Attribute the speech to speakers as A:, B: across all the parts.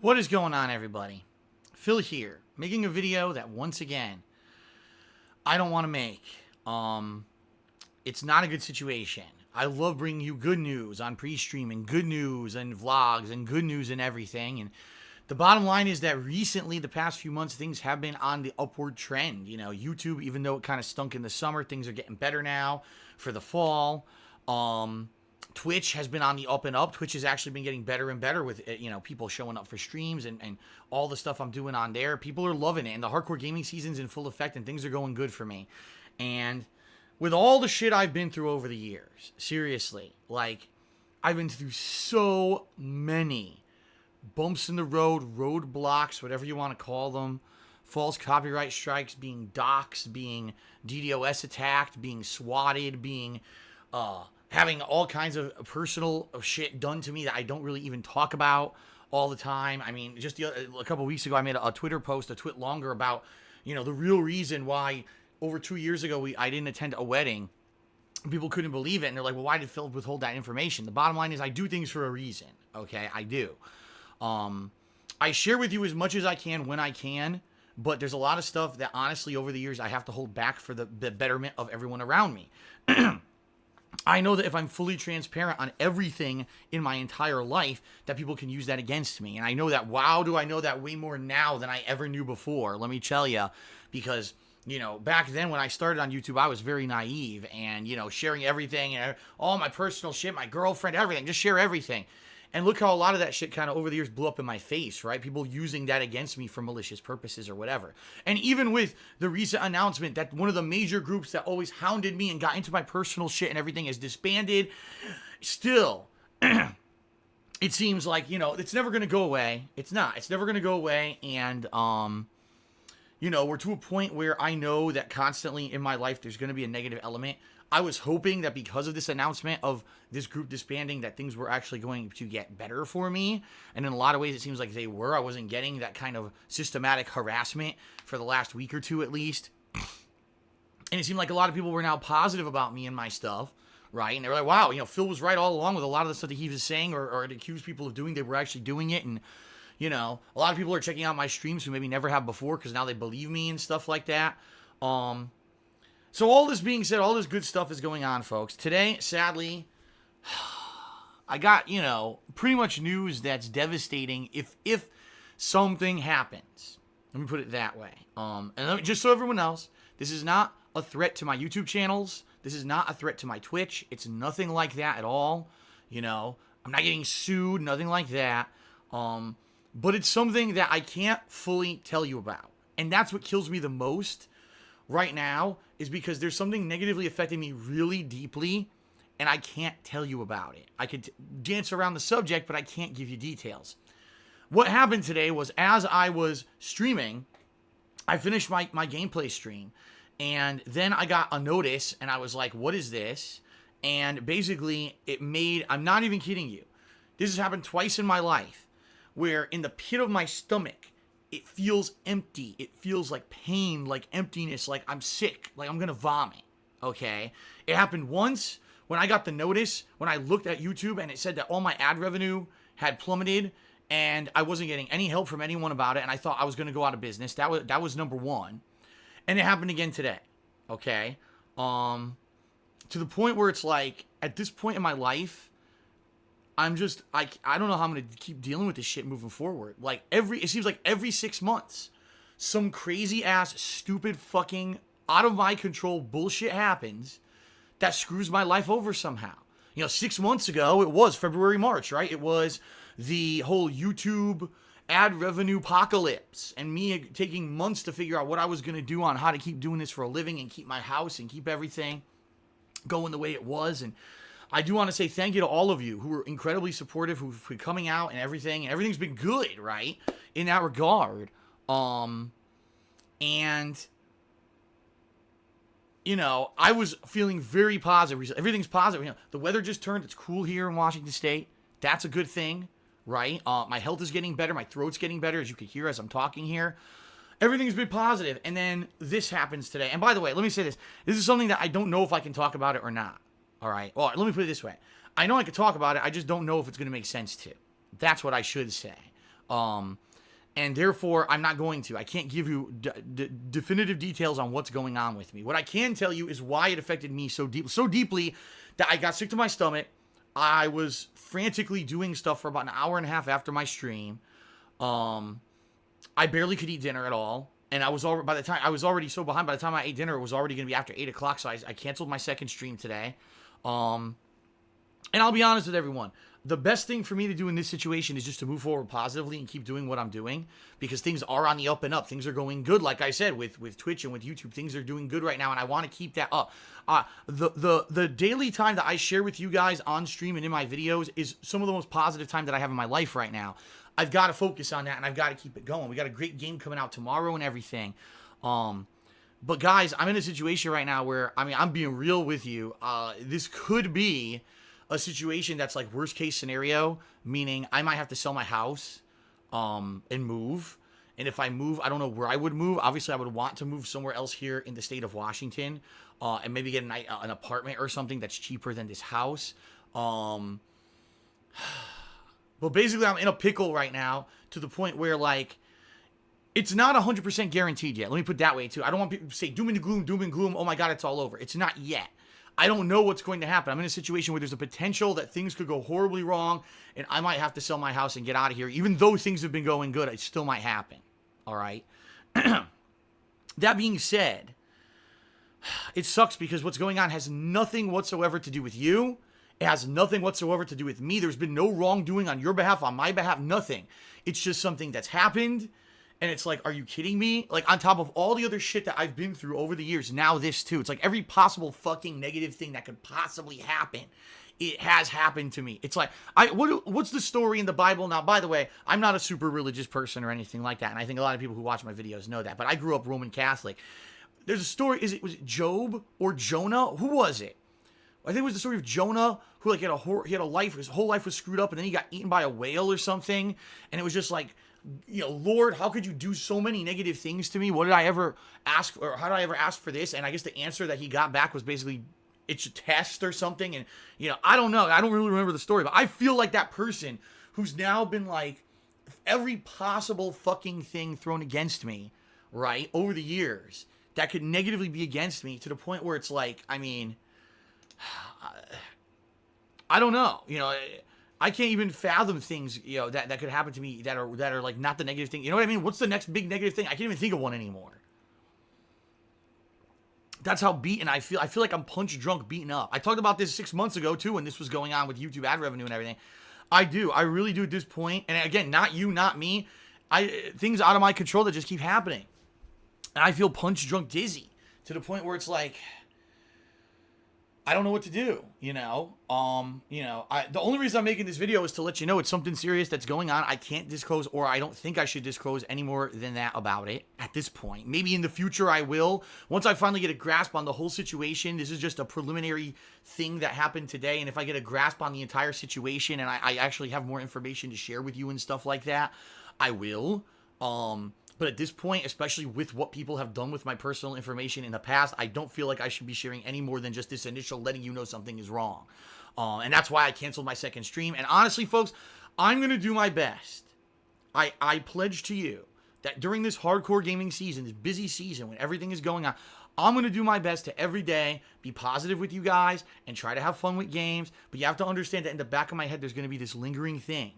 A: What is going on, everybody? Phil here, making a video that once again I don't want to make. It's not a good situation. I love bringing you good news on pre-streaming, good news and vlogs, and good news and everything. And the bottom line is that recently, the past few months, things have been on the upward trend. You know, YouTube, even though it kind of stunk in the summer, things are getting better now for the fall. Twitch has been on the up and up. Twitch has actually been getting better and better with, people showing up for streams and all the stuff I'm doing on there. People are loving it, and the hardcore gaming season's in full effect, and things are going good for me. And with all the shit I've been through over the years, seriously, like, I've been through so many bumps in the road, roadblocks, whatever you want to call them, false copyright strikes, being doxxed, being DDoS attacked, being swatted, being, having all kinds of personal shit done to me that I don't really even talk about all the time. I mean, just a couple weeks ago, I made a Twitter post, a twit longer, about, the real reason why over 2 years ago I didn't attend a wedding. People couldn't believe it, and they're like, well, why did Phil withhold that information? The bottom line is I do things for a reason, okay? I do. I share with you as much as I can when I can, but there's a lot of stuff that, honestly, over the years, I have to hold back for the betterment of everyone around me. I know that if I'm fully transparent on everything in my entire life, that people can use that against me. And I know that, wow, do I know that way more now than I ever knew before. Let me tell you, because, back then when I started on YouTube, I was very naive and, sharing everything, and all my personal shit, my girlfriend, everything, just share everything. And look how a lot of that shit kind of over the years blew up in my face, right? People using that against me for malicious purposes or whatever. And even with the recent announcement that one of the major groups that always hounded me and got into my personal shit and everything is disbanded, still, it seems like, it's never going to go away. It's not. It's never going to go away. And, we're to a point where I know that constantly in my life there's going to be a negative element. I was hoping that because of this announcement of this group disbanding, that things were actually going to get better for me. And in a lot of ways, it seems like they were. I wasn't getting that kind of systematic harassment for the last week or two at least. And it seemed like a lot of people were now positive about me and my stuff, right? And they were like, wow, Phil was right all along with a lot of the stuff that he was saying or it accused people of doing. They were actually doing it. And, a lot of people are checking out my streams who maybe never have before because now they believe me and stuff like that. So all this being said, all this good stuff is going on, folks. Today, sadly, I got, pretty much news that's devastating if something happens. Let me put it that way. Just so everyone else, this is not a threat to my YouTube channels. This is not a threat to my Twitch. It's nothing like that at all. I'm not getting sued, nothing like that. But it's something that I can't fully tell you about. And that's what kills me the most right now, is because there's something negatively affecting me really deeply, and I can't tell you about it. I could dance around the subject, but I can't give you details. What happened today was, as I was streaming, I finished my gameplay stream, and then I got a notice, and I was like, what is this? And basically, I'm not even kidding you, this has happened twice in my life, where in the pit of my stomach, it feels empty. It feels like pain, like emptiness, like I'm sick, like I'm gonna vomit, okay? It happened once when I got the notice, when I looked at YouTube and it said that all my ad revenue had plummeted and I wasn't getting any help from anyone about it, and I thought I was gonna go out of business. That was number one. And it happened again today, okay? To the point where it's like, at this point in my life, I don't know how I'm going to keep dealing with this shit moving forward. Like, it seems like every 6 months, some crazy ass, stupid, fucking, out of my control bullshit happens that screws my life over somehow. 6 months ago, it was February, March, right? It was the whole YouTube ad revenue apocalypse and me taking months to figure out what I was going to do on how to keep doing this for a living and keep my house and keep everything going the way it was. And I do want to say thank you to all of you who were incredibly supportive, who've been coming out and everything. And everything's been good, right? In that regard. And, I was feeling very positive. Everything's positive. The weather just turned. It's cool here in Washington State. That's a good thing, right? My health is getting better. My throat's getting better, as you can hear as I'm talking here. Everything's been positive. And then this happens today. And by the way, let me say this. This is something that I don't know if I can talk about it or not. All right. Well, let me put it this way. I know I could talk about it. I just don't know if it's going to make sense to. That's what I should say. And therefore, I'm not going to. I can't give you definitive details on what's going on with me. What I can tell you is why it affected me so deeply that I got sick to my stomach. I was frantically doing stuff for about an hour and a half after my stream. I barely could eat dinner at all. And I was already so behind. By the time I ate dinner, it was already going to be after 8 o'clock. So I canceled my second stream today. And I'll be honest with everyone. The best thing for me to do in this situation is just to move forward positively and keep doing what I'm doing, because things are on the up and up. Things are going good. Like I said, with Twitch and with YouTube, things are doing good right now, and I want to keep that up. The daily time that I share with you guys on stream and in my videos is some of the most positive time that I have in my life right now. I've got to focus on that, and I've got to keep it going. We got a great game coming out tomorrow and everything. But guys, I'm in a situation right now where, I mean, I'm being real with you. This could be a situation that's like worst case scenario, meaning I might have to sell my house and move. And if I move, I don't know where I would move. Obviously, I would want to move somewhere else here in the state of Washington, and maybe get an apartment or something that's cheaper than this house. But basically, I'm in a pickle right now to the point where, like, it's not 100% guaranteed yet. Let me put it that way, too. I don't want people to say doom and gloom. Oh, my God, it's all over. It's not yet. I don't know what's going to happen. I'm in a situation where there's a potential that things could go horribly wrong, and I might have to sell my house and get out of here. Even though things have been going good, it still might happen. All right? That being said, it sucks because what's going on has nothing whatsoever to do with you. It has nothing whatsoever to do with me. There's been no wrongdoing on your behalf, on my behalf, nothing. It's just something that's happened. And it's like, are you kidding me? Like, on top of all the other shit that I've been through over the years, now this too. It's like every possible fucking negative thing that could possibly happen, it has happened to me. It's like, what's the story in the Bible? Now, by the way, I'm not a super religious person or anything like that. And I think a lot of people who watch my videos know that. But I grew up Roman Catholic. There's a story, was it Job or Jonah? Who was it? I think it was the story of Jonah, who like he had a life, his whole life was screwed up, and then he got eaten by a whale or something. And it was just like, you know, Lord, how could you do so many negative things to me? What did I ever ask, or how did I ever ask for this? And I guess the answer that he got back was basically, it's a test or something. And, you know, I don't know. I don't really remember the story, but I feel like that person who's now been like every possible fucking thing thrown against me, right, over the years that could negatively be against me, to the point where it's like, I mean, I don't know, you know, I can't even fathom things, you know, that could happen to me that are like not the negative thing. You know what I mean? What's the next big negative thing? I can't even think of one anymore. That's how beaten I feel. I feel like I'm punch drunk, beaten up. I talked about this 6 months ago too, when this was going on with YouTube ad revenue and everything. I really do at this point. And again, not you, not me. Things out of my control that just keep happening. And I feel punch drunk dizzy to the point where it's like, I don't know what to do, you know. The only reason I'm making this video is to let you know it's something serious that's going on. I can't disclose, or I don't think I should disclose any more than that about it at this point. Maybe in the future I will. Once I finally get a grasp on the whole situation, this is just a preliminary thing that happened today, and if I get a grasp on the entire situation and I actually have more information to share with you and stuff like that, I will. But at this point, especially with what people have done with my personal information in the past, I don't feel like I should be sharing any more than just this initial letting you know something is wrong. And that's why I canceled my second stream. And honestly, folks, I'm going to do my best. I pledge to you that during this hardcore gaming season, this busy season when everything is going on, I'm going to do my best to every day be positive with you guys and try to have fun with games. But you have to understand that in the back of my head, there's going to be this lingering thing.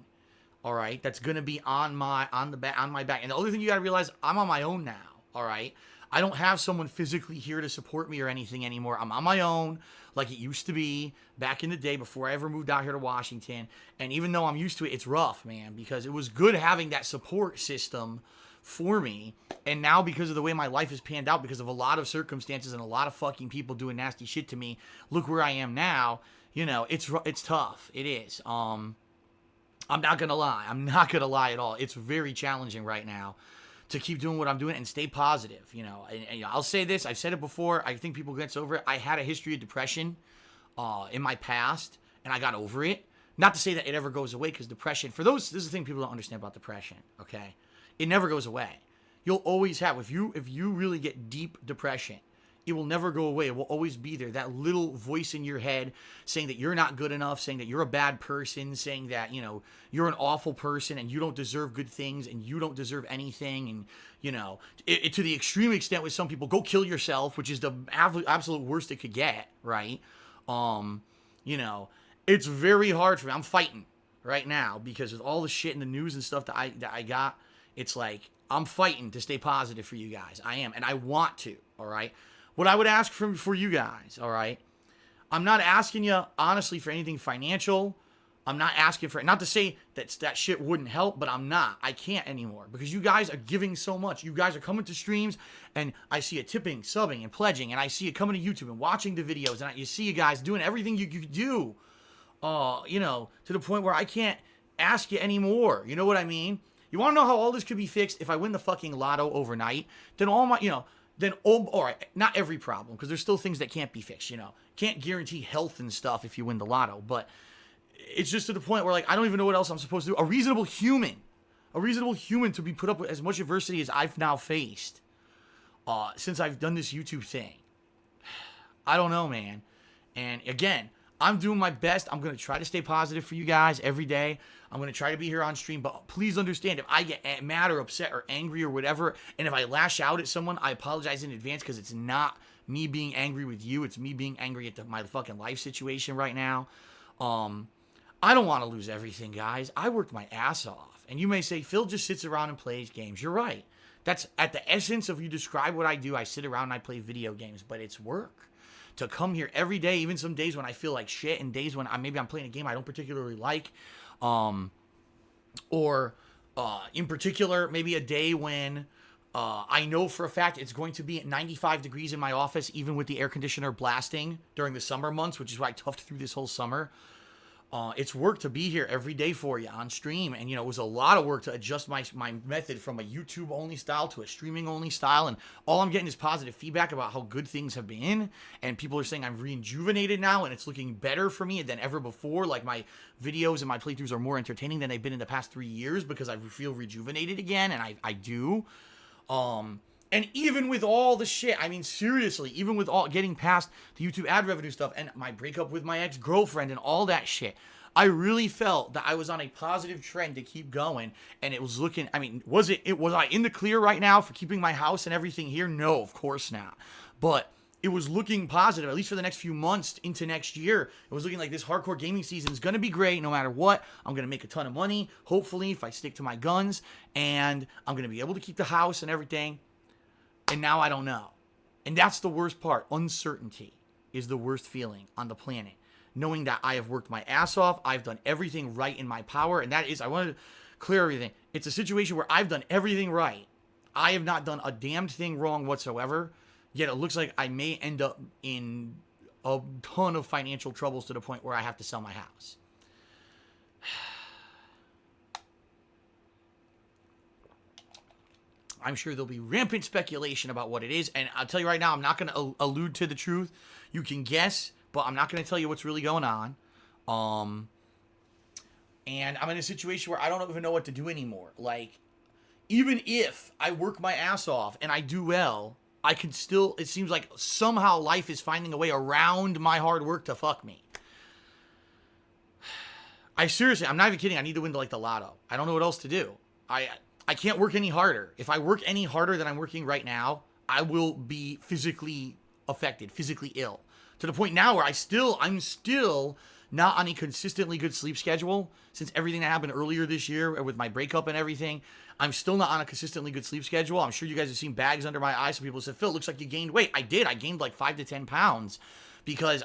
A: All right, that's going to be on my back. And the other thing you got to realize, I'm on my own now. All right, I don't have someone physically here to support me or anything anymore. I'm on my own, like it used to be back in the day before I ever moved out here to Washington. And even though I'm used to it, it's rough, man, because it was good having that support system for me. And now, because of the way my life has panned out, because of a lot of circumstances and a lot of fucking people doing nasty shit to me, look where I am now. You know, it's tough. It is. I'm not going to lie. I'm not going to lie at all. It's very challenging right now to keep doing what I'm doing and stay positive. You know, and I'll say this. I've said it before. I think people get over it. I had a history of depression in my past, and I got over it. Not to say that it ever goes away, because depression, this is the thing people don't understand about depression, okay? It never goes away. You'll always have, if you really get deep depression, It will never go away. It will always be there. That little voice in your head saying that you're not good enough, saying that you're a bad person, saying that, you're an awful person and you don't deserve good things and you don't deserve anything. And, to the extreme extent with some people, go kill yourself, which is the absolute worst it could get, right? It's very hard for me. I'm fighting right now because with all the shit in the news and stuff that I got, it's like I'm fighting to stay positive for you guys. I am, and I want to, all right? What I would ask for you guys, all right? I'm not asking you, honestly, for anything financial. I'm not asking for it. Not to say that shit wouldn't help, but I'm not. I can't anymore because you guys are giving so much. You guys are coming to streams, and I see you tipping, subbing, and pledging, and I see you coming to YouTube and watching the videos, and you see you guys doing everything you do, to the point where I can't ask you anymore. You know what I mean? You want to know how all this could be fixed? If I win the fucking lotto overnight, then all my, all right, not every problem, because there's still things that can't be fixed, Can't guarantee health and stuff if you win the lotto, but it's just to the point where, like, I don't even know what else I'm supposed to do. A reasonable human to be put up with as much adversity as I've now faced since I've done this YouTube thing. I don't know, man. And again, I'm doing my best. I'm going to try to stay positive for you guys every day. I'm going to try to be here on stream, but please understand, if I get mad or upset or angry or whatever, and if I lash out at someone, I apologize in advance, because it's not me being angry with you. It's me being angry at my fucking life situation right now. I don't want to lose everything, guys. I worked my ass off. And you may say, Phil just sits around and plays games. You're right. That's at the essence of, you describe what I do. I sit around and I play video games, but it's work. To come here every day, even some days when I feel like shit, and days when maybe I'm playing a game I don't particularly like, or in particular, maybe a day when I know for a fact it's going to be at 95 degrees in my office, even with the air conditioner blasting during the summer months, which is why I toughed through this whole summer. It's work to be here every day for you on stream. And, it was a lot of work to adjust my method from a YouTube-only style to a streaming-only style. And all I'm getting is positive feedback about how good things have been. And people are saying I'm rejuvenated now, and it's looking better for me than ever before. Like, my videos and my playthroughs are more entertaining than they've been in the past 3 years because I feel rejuvenated again, and I do. And even with all the shit, I mean, seriously, even with all getting past the YouTube ad revenue stuff and my breakup with my ex-girlfriend and all that shit, I really felt that I was on a positive trend to keep going. And it was looking, I mean, was I in the clear right now for keeping my house and everything here? No, of course not. But it was looking positive, at least for the next few months into next year. It was looking like this hardcore gaming season is going to be great no matter what. I'm going to make a ton of money, hopefully, if I stick to my guns. And I'm going to be able to keep the house and everything. And now I don't know. And that's the worst part. Uncertainty is the worst feeling on the planet. Knowing that I have worked my ass off, I've done everything right in my power, and that is, I want to clear everything. It's a situation where I've done everything right. I have not done a damned thing wrong whatsoever, yet it looks like I may end up in a ton of financial troubles to the point where I have to sell my house. I'm sure there'll be rampant speculation about what it is. And I'll tell you right now, I'm not going to allude to the truth. You can guess, but I'm not going to tell you what's really going on. And I'm in a situation where I don't even know what to do anymore. Like, even if I work my ass off and I do well, I can still, it seems like somehow life is finding a way around my hard work to fuck me. I'm not even kidding. I need to win the lotto. I don't know what else to do. I can't work any harder. If I work any harder than I'm working right now, I will be physically affected, physically ill. To the point now where I'm still not on a consistently good sleep schedule. Since everything that happened earlier this year with my breakup and everything, I'm still not on a consistently good sleep schedule. I'm sure you guys have seen bags under my eyes. Some people said, Phil, it looks like you gained weight. I did. I gained like 5 to 10 pounds because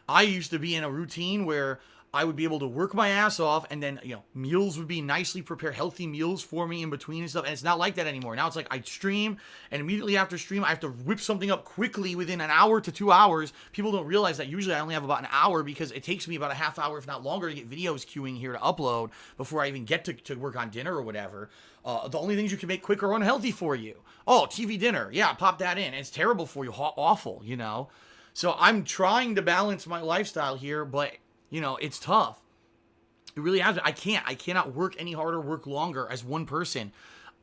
A: I used to be in a routine where I would be able to work my ass off, and then, meals would be nicely prepared, healthy meals for me in between and stuff. And it's not like that anymore. Now it's like I stream, and immediately after stream, I have to whip something up quickly within an hour to 2 hours. People don't realize that usually I only have about an hour because it takes me about a half hour, if not longer, to get videos queuing here to upload before I even get to work on dinner or whatever. The only things you can make quick are unhealthy for you. Oh, TV dinner. Yeah, pop that in. It's terrible for you. Awful, So I'm trying to balance my lifestyle here, but it's tough. It really has. I cannot work any harder, work longer as one person.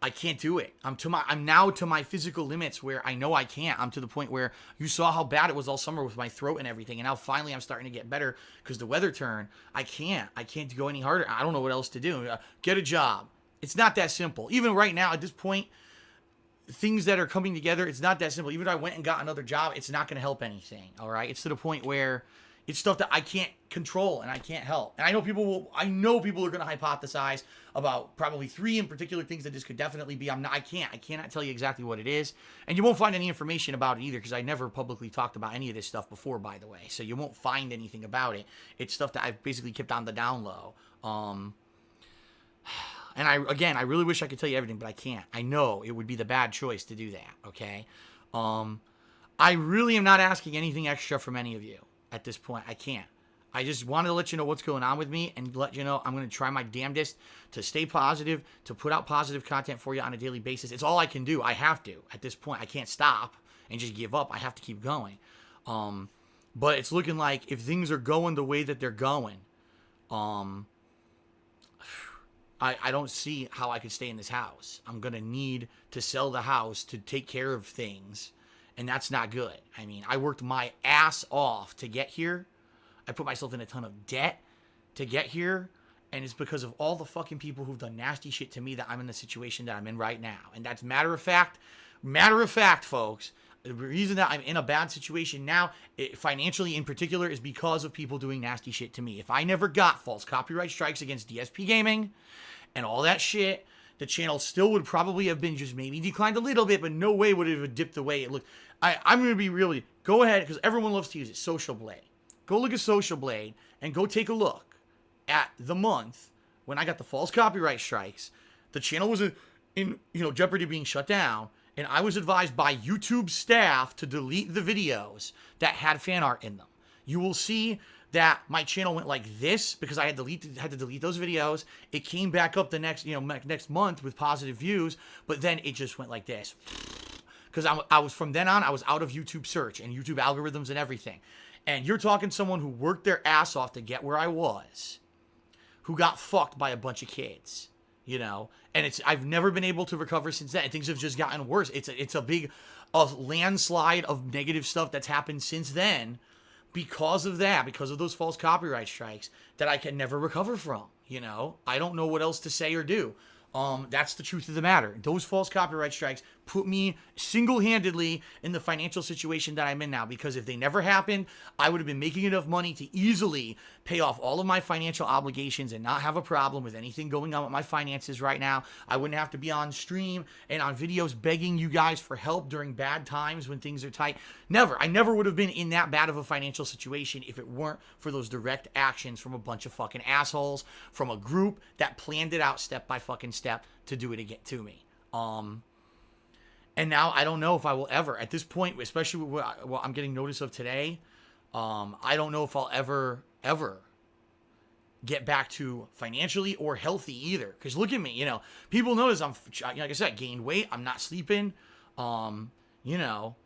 A: I can't do it. I'm now to my physical limits where I know I can't. I'm to the point where you saw how bad it was all summer with my throat and everything, and now finally I'm starting to get better because the weather turned. I can't go any harder. I don't know what else to do. Get a job. It's not that simple. Even right now at this point, things that are coming together, it's not that simple. Even if I went and got another job, it's not going to help anything. All right, it's to the point where it's stuff that I can't control and I can't help. And I know people are going to hypothesize about probably 3 in particular things that this could definitely be. I cannot tell you exactly what it is. And you won't find any information about it either, because I never publicly talked about any of this stuff before, by the way. So you won't find anything about it. It's stuff that I've basically kept on the down low. And I really wish I could tell you everything, but I can't. I know it would be the bad choice to do that, okay? I really am not asking anything extra from any of you at this point. I can't. I just wanted to let you know what's going on with me and let you know I'm going to try my damnedest to stay positive, to put out positive content for you on a daily basis. It's all I can do. I have to. At this point, I can't stop and just give up. I have to keep going. But it's looking like if things are going the way that they're going, I don't see how I could stay in this house. I'm going to need to sell the house to take care of things, and that's not good. I mean, I worked my ass off to get here. I put myself in a ton of debt to get here, and it's because of all the fucking people who've done nasty shit to me that I'm in the situation that I'm in right now. And that's matter of fact, folks. The reason that I'm in a bad situation now, financially in particular, is because of people doing nasty shit to me. If I never got false copyright strikes against DSP Gaming and all that shit, the channel still would probably have been just maybe declined a little bit, but no way would it have dipped the way it looked. I'm going to be really, go ahead, because everyone loves to use it, Social Blade. Go look at Social Blade and go take a look at the month when I got the false copyright strikes. The channel was in jeopardy of being shut down, and I was advised by YouTube staff to delete the videos that had fan art in them. You will see that my channel went like this because I had to delete those videos. It came back up the next month with positive views, but then it just went like this. Because I was from then on, I was out of YouTube search and YouTube algorithms and everything. And you're talking someone who worked their ass off to get where I was, who got fucked by a bunch of kids, and I've never been able to recover since then. Things have just gotten worse. It's a landslide of negative stuff that's happened since then because of those false copyright strikes that I can never recover from. I don't know what else to say or do. That's the truth of the matter. Those false copyright strikes put me single-handedly in the financial situation that I'm in now, because if they never happened, I would have been making enough money to easily pay off all of my financial obligations and not have a problem with anything going on with my finances right now. I wouldn't have to be on stream and on videos begging you guys for help during bad times when things are tight. Never. I never would have been in that bad of a financial situation if it weren't for those direct actions from a bunch of fucking assholes, from a group that planned it out step by fucking step to do it again to me. And now I don't know if I will ever, at this point, especially with what I'm getting notice of today, I don't know if I'll ever get back to financially or healthy either. Because look at me, people notice I'm, like I said, gained weight. I'm not sleeping, and how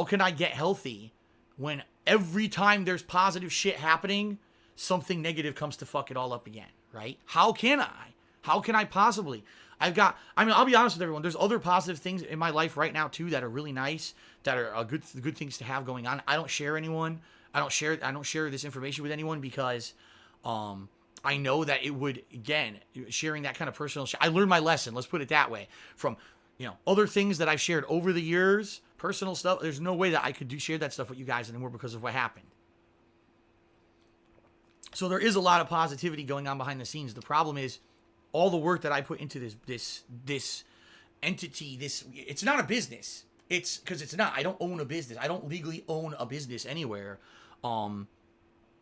A: can I get healthy when every time there's positive shit happening, something negative comes to fuck it all up again, right? How can I possibly? I'll be honest with everyone. There's other positive things in my life right now too that are really nice, that are good things to have going on. I don't share this information with anyone because I know that it would, again, sharing that kind of personal I learned my lesson, let's put it that way, from other things that I've shared over the years, personal stuff. There's no way that I could share that stuff with you guys anymore because of what happened. So there is a lot of positivity going on behind the scenes. The problem is all the work that I put into this entity, it's not a business. It's because it's not. I don't own a business. I don't legally own a business anywhere.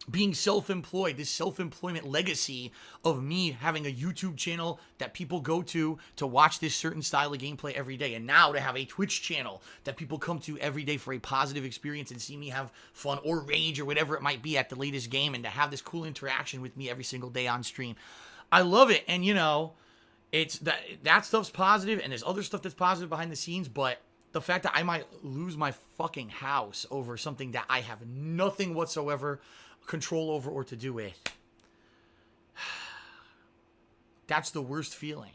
A: Being self-employed, this self-employment legacy of me having a YouTube channel that people go to watch this certain style of gameplay every day, and now to have a Twitch channel that people come to every day for a positive experience and see me have fun or rage or whatever it might be at the latest game, and to have this cool interaction with me every single day on stream. I love it, and it's that stuff's positive, and there's other stuff that's positive behind the scenes, but the fact that I might lose my fucking house over something that I have nothing whatsoever control over or to do with, that's the worst feeling.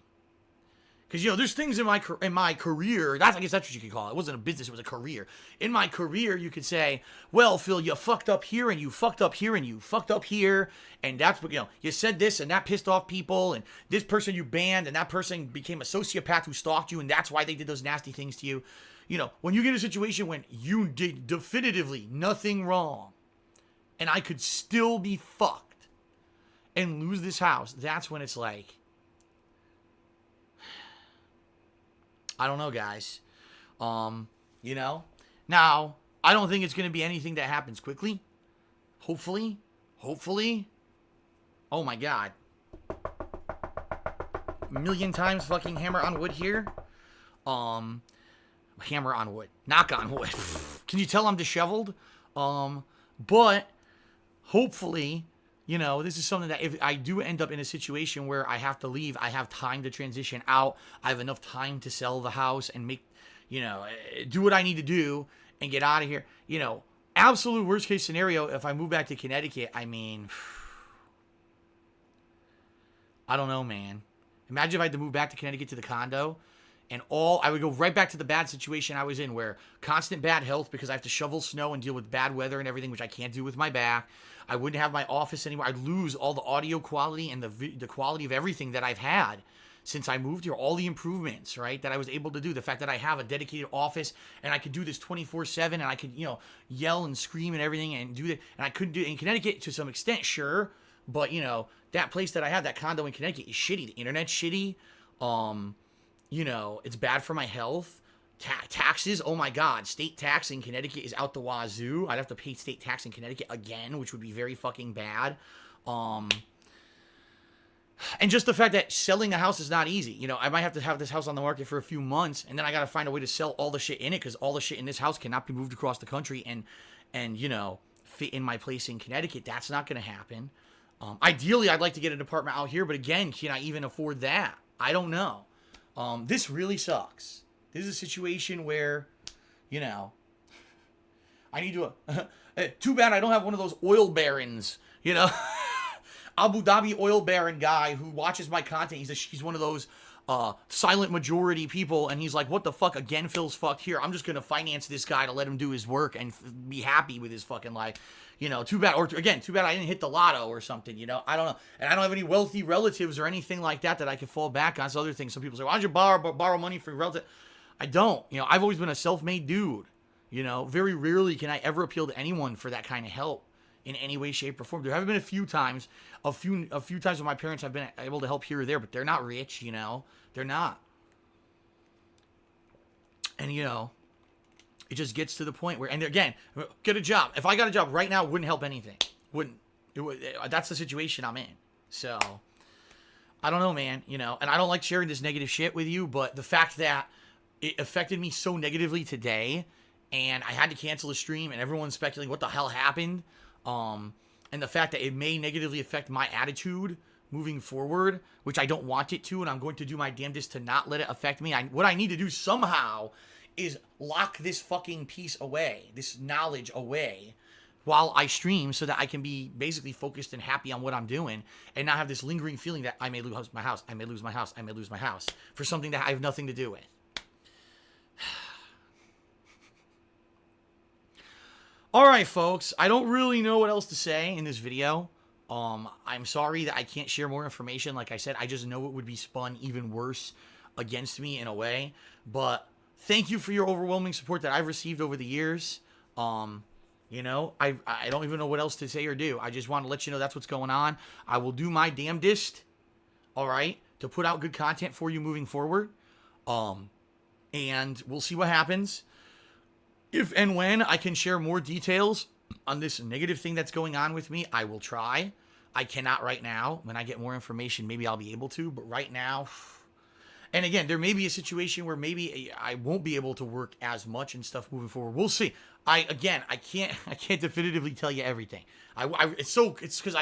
A: Because, you know, there's things in my career, I guess that's what you could call it. It wasn't a business, it was a career. In my career, you could say, well, Phil, you fucked up here, and you fucked up here, and you fucked up here, and that's what, you know, you said this, and that pissed off people, and this person you banned, and that person became a sociopath who stalked you, and that's why they did those nasty things to you. You know, when you get a situation when you did definitively nothing wrong, and I could still be fucked and lose this house, that's when it's like, I don't know, guys. You know? Now, I don't think it's going to be anything that happens quickly. Hopefully. Oh my god. A million times fucking hammer on wood here. Hammer on wood. Knock on wood. Can you tell I'm disheveled? But hopefully, you know, this is something that if I do end up in a situation where I have to leave, I have time to transition out. I have enough time to sell the house and make, you know, do what I need to do and get out of here. You know, absolute worst case scenario, if I move back to Connecticut, I mean, I don't know, man. Imagine if I had to move back to Connecticut to the condo and I would go right back to the bad situation I was in where constant bad health because I have to shovel snow and deal with bad weather and everything, which I can't do with my back. I wouldn't have my office anymore. I'd lose all the audio quality and the quality of everything that I've had since I moved here. All the improvements, right, that I was able to do. The fact that I have a dedicated office and I could do this 24/7 and I could, you know, yell and scream and everything and do that. And I couldn't do it in Connecticut to some extent, sure. But, you know, that place that I have, that condo in Connecticut is shitty. The internet's shitty. You know, it's bad for my health. Taxes, oh my god, state tax in Connecticut is out the wazoo. I'd have to pay state tax in Connecticut again, which would be very fucking bad. And just the fact that selling a house is not easy. You know, I might have to have this house on the market for a few months, and then I gotta find a way to sell all the shit in it, because all the shit in this house cannot be moved across the country and you know, fit in my place in Connecticut. That's not gonna happen. Ideally, I'd like to get an apartment out here, but again, can I even afford that? I don't know. This really sucks. This is a situation where, you know, I need to... too bad I don't have one of those oil barons, you know? Abu Dhabi oil baron guy who watches my content. He's one of those silent majority people, and he's like, what the fuck? Again, Phil's fucked here. I'm just going to finance this guy to let him do his work and be happy with his fucking life. You know, too bad. Or again, too bad I didn't hit the lotto or something, you know? I don't know. And I don't have any wealthy relatives or anything like that I can fall back on. So other things. Some people say, why don't you borrow money from your relative? I don't. You know, I've always been a self-made dude. You know, very rarely can I ever appeal to anyone for that kind of help in any way, shape, or form. There have been a few times when my parents have been able to help here or there, but they're not rich, you know? They're not. And, you know, it just gets to the point where, and again, get a job. If I got a job right now, it wouldn't help anything. That's the situation I'm in. So, I don't know, man, you know, and I don't like sharing this negative shit with you, but the fact that it affected me so negatively today, and I had to cancel the stream, and everyone's speculating what the hell happened, and the fact that it may negatively affect my attitude moving forward, which I don't want it to, and I'm going to do my damnedest to not let it affect me. What I need to do somehow is lock this fucking piece away, this knowledge away, while I stream, so that I can be basically focused and happy on what I'm doing, and not have this lingering feeling that I may lose my house, I may lose my house, I may lose my house, for something that I have nothing to do with. All right, folks, I don't really know what else to say in this video. I'm sorry that I can't share more information. Like I said, I just know it would be spun even worse against me in a way. But thank you for your overwhelming support that I've received over the years. You know, I don't even know what else to say or do. I just want to let you know that's what's going on. I will do my damnedest, all right, to put out good content for you moving forward. And we'll see what happens. If and when I can share more details on this negative thing that's going on with me, I will try. I cannot right now. When I get more information, maybe I'll be able to. But right now, and again, there may be a situation where maybe I won't be able to work as much and stuff moving forward. We'll see. I can't definitively tell you everything. It's because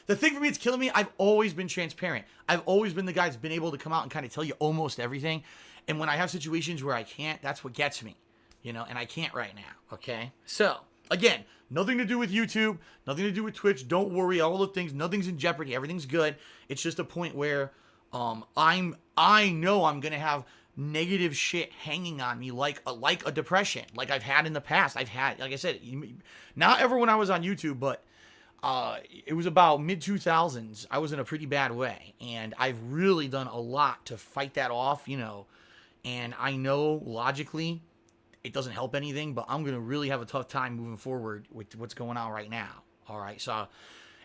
A: the thing for me that's killing me, I've always been transparent. I've always been the guy that's been able to come out and kind of tell you almost everything. And when I have situations where I can't, that's what gets me. You know, and I can't right now, okay? So, again, nothing to do with YouTube, nothing to do with Twitch. Don't worry, all the things, nothing's in jeopardy. Everything's good. It's just a point where I know I'm gonna have negative shit hanging on me like a depression, like I've had in the past. I've had, like I said, not ever when I was on YouTube, but it was about mid 2000s. I was in a pretty bad way, and I've really done a lot to fight that off, you know. And I know logically it doesn't help anything, but I'm gonna really have a tough time moving forward with what's going on right now. All right, so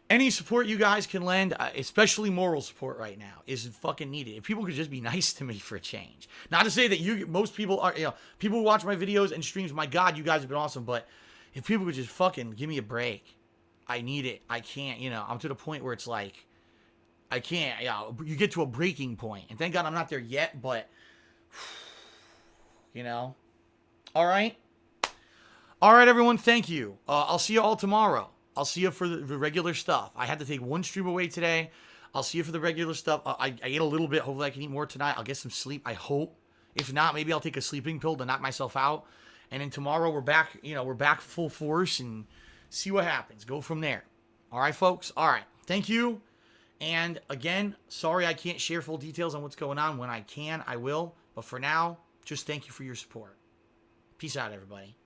A: any support you guys can lend, especially moral support right now, is fucking needed. If people could just be nice to me for a change. Not to say that most people are, you know, people who watch my videos and streams, my God, you guys have been awesome. But if people could just fucking give me a break, I need it. I can't, you know, I'm to the point where it's like, I can't, you know, you get to a breaking point. And thank God I'm not there yet, but, you know. All right. All right, everyone. Thank you. I'll see you all tomorrow. I'll see you for the regular stuff. I had to take one stream away today. I'll see you for the regular stuff. I ate a little bit. Hopefully I can eat more tonight. I'll get some sleep, I hope. If not, maybe I'll take a sleeping pill to knock myself out. And then tomorrow we're back, you know, we're back full force and see what happens. Go from there. All right, folks? All right. Thank you. And again, sorry I can't share full details on what's going on. When I can, I will. But for now, just thank you for your support. Peace out, everybody.